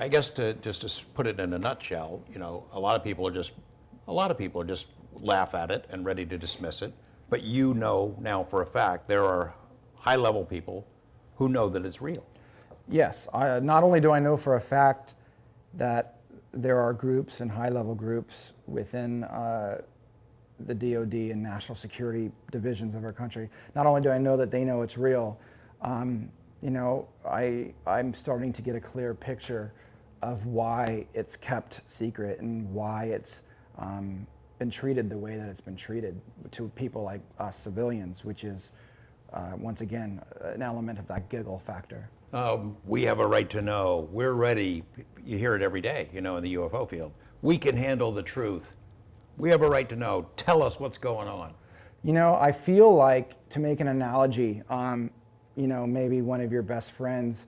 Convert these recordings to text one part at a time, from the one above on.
I guess to put it in a nutshell, a lot of people are just laugh at it and ready to dismiss it. But now for a fact there are high-level people who know that it's real. Yes, not only do I know for a fact that there are groups and high-level groups within the DOD and national security divisions of our country. Not only do I know that they know it's real, I'm starting to get a clear picture of why it's kept secret and why it's been treated the way that it's been treated to people like us civilians, which is, once again, an element of that giggle factor. We have a right to know. We're ready. You hear it every day, in the UFO field. We can handle the truth. We have a right to know. Tell us what's going on. I feel like, to make an analogy, maybe one of your best friends,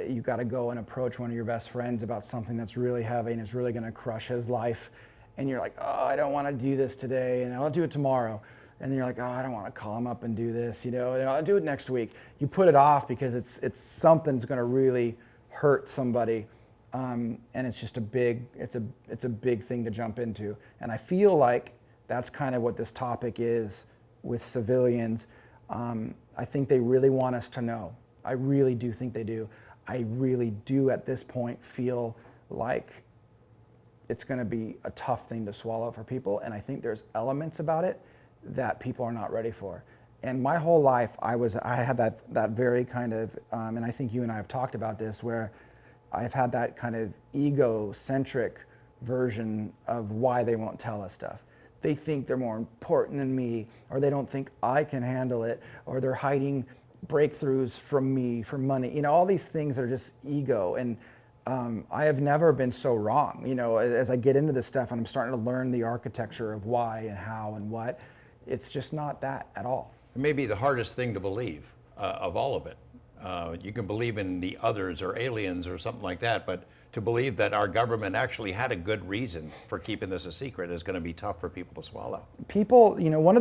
you got to go and approach one of your best friends about something that's really heavy and is really going to crush his life. And you're like, oh, I don't want to do this today, and I'll do it tomorrow. And then you're like, oh, I don't want to call him up and do this, and I'll do it next week. You put it off because it's something's going to really hurt somebody, and it's just a big thing to jump into. And I feel like that's kind of what this topic is with civilians. I think they really want us to know. I really do think they do. I really do at this point feel like it's going to be a tough thing to swallow for people, and I think there's elements about it that people are not ready for. And my whole life, I had that very kind of, and I think you and I have talked about this, where I've had that kind of egocentric version of why they won't tell us stuff. They think they're more important than me, or they don't think I can handle it, or they're hiding breakthroughs from me for money. All these things are just ego. And I have never been so wrong. As I get into this stuff and I'm starting to learn the architecture of why and how and what, it's just not that at all. It may be the hardest thing to believe of all of it. You can believe in the others or aliens or something like that, but to believe that our government actually had a good reason for keeping this a secret is going to be tough for people to swallow. People, one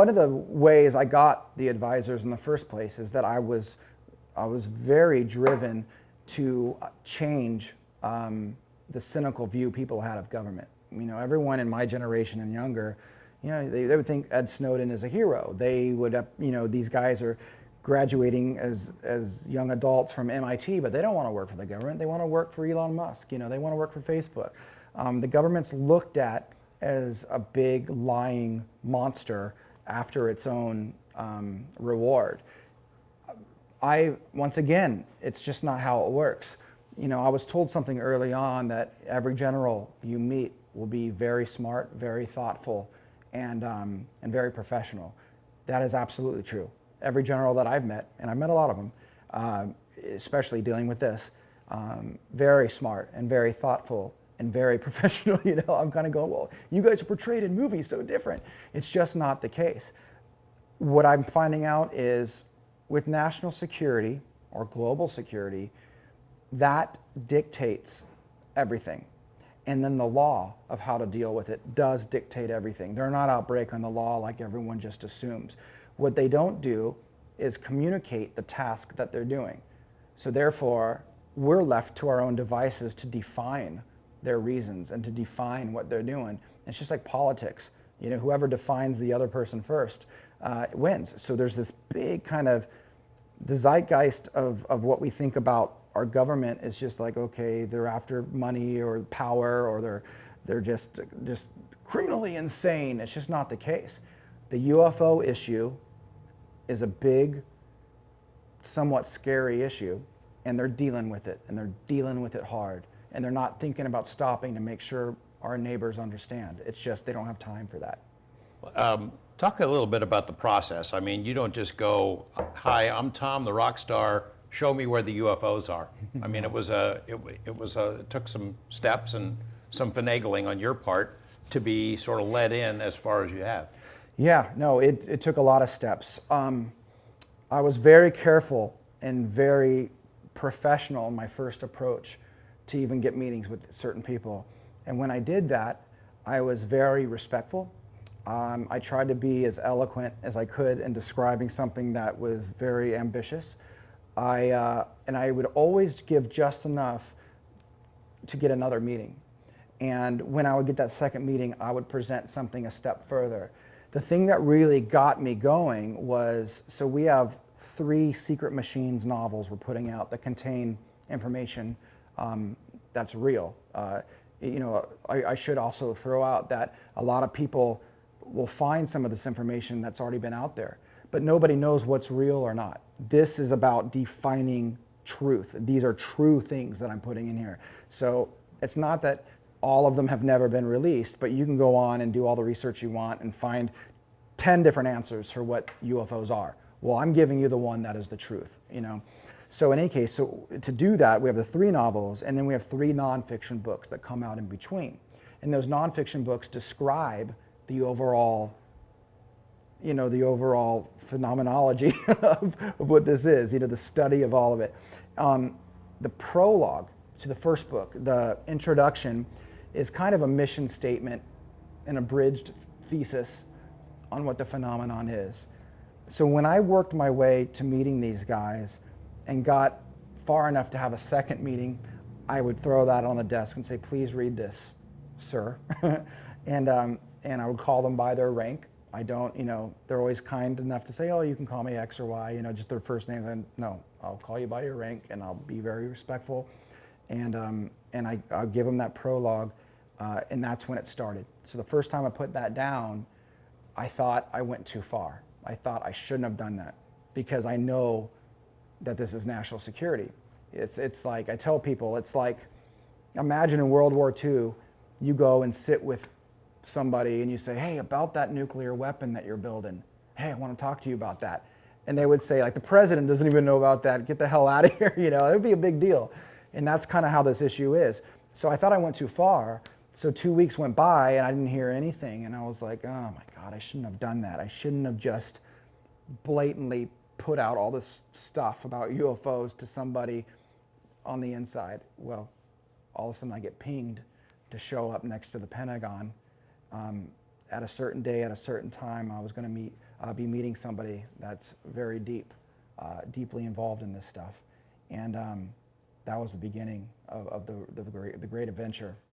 of the ways I got the advisors in the first place is that I was very driven to change the cynical view people had of government. Everyone in my generation and younger, they would think Ed Snowden is a hero. They would, these guys are graduating as young adults from MIT, but they don't want to work for the government. They want to work for Elon Musk. They want to work for Facebook. The government's looked at as a big lying monster after its own reward. Once again, it's just not how it works. I was told something early on that every general you meet will be very smart, very thoughtful, and very professional. That is absolutely true. Every general that I've met, and I've met a lot of them, especially dealing with this, very smart and very thoughtful and very professional. I'm kind of going, well, you guys are portrayed in movies so different. It's just not the case. What I'm finding out is, with national security or global security, that dictates everything. And then the law of how to deal with it does dictate everything. They're not outbreak on the law like everyone just assumes. What they don't do is communicate the task that they're doing. So therefore, we're left to our own devices to define their reasons and to define what they're doing. It's just like politics. Whoever defines the other person first wins. So there's this big kind of, the zeitgeist of what we think about our government is just like, okay, they're after money or power, or they're just criminally insane. It's just not the case. The UFO issue is a big, somewhat scary issue, and they're dealing with it, and they're dealing with it hard, and they're not thinking about stopping to make sure our neighbors understand. It's just they don't have time for that. Talk a little bit about the process. I mean, you don't just go, hi, I'm Tom, the rock star, show me where the UFOs are. I mean, it took some steps and some finagling on your part to be sort of led in as far as you have. Yeah, no, it took a lot of steps. I was very careful and very professional in my first approach to even get meetings with certain people. And when I did that, I was very respectful. I tried to be as eloquent as I could in describing something that was very ambitious. And I would always give just enough to get another meeting. And when I would get that second meeting, I would present something a step further. The thing that really got me going was, so we have 3 Secret Machines novels we're putting out that contain information that's real. I should also throw out that a lot of people will find some of this information that's already been out there, but nobody knows what's real or not. This is about defining truth. These are true things that I'm putting in here. So it's not that all of them have never been released, but you can go on and do all the research you want and find 10 different answers for what UFOs are. Well, I'm giving you the one that is the truth, So in any case, so to do that, we have the 3 novels, and then we have 3 nonfiction books that come out in between. And those nonfiction books describe the overall, the overall phenomenology of what this is, the study of all of it. The prologue to the first book, the introduction, is kind of a mission statement, an abridged thesis on what the phenomenon is. So when I worked my way to meeting these guys and got far enough to have a second meeting, I would throw that on the desk and say, please read this, sir. and I would call them by their rank. I don't, they're always kind enough to say, oh, you can call me X or Y, just their first name. And no, I'll call you by your rank, and I'll be very respectful. And I'll give them that prologue, and that's when it started. So the first time I put that down, I thought I went too far. I thought I shouldn't have done that, because I know that this is national security. It's like, I tell people, it's like, imagine in World War II, you go and sit with somebody and you say, hey, about that nuclear weapon that you're building, hey, I want to talk to you about that. And they would say, like, the president doesn't even know about that, get the hell out of here, it would be a big deal. And that's kind of how this issue is. So I thought I went too far. So 2 weeks went by and I didn't hear anything, and I was like, oh my God, I shouldn't have done that. I shouldn't have just blatantly put out all this stuff about UFOs to somebody on the inside. Well, all of a sudden I get pinged to show up next to the Pentagon at a certain day, at a certain time. I was going to be meeting somebody that's very deeply involved in this stuff. And that was the beginning of the great adventure.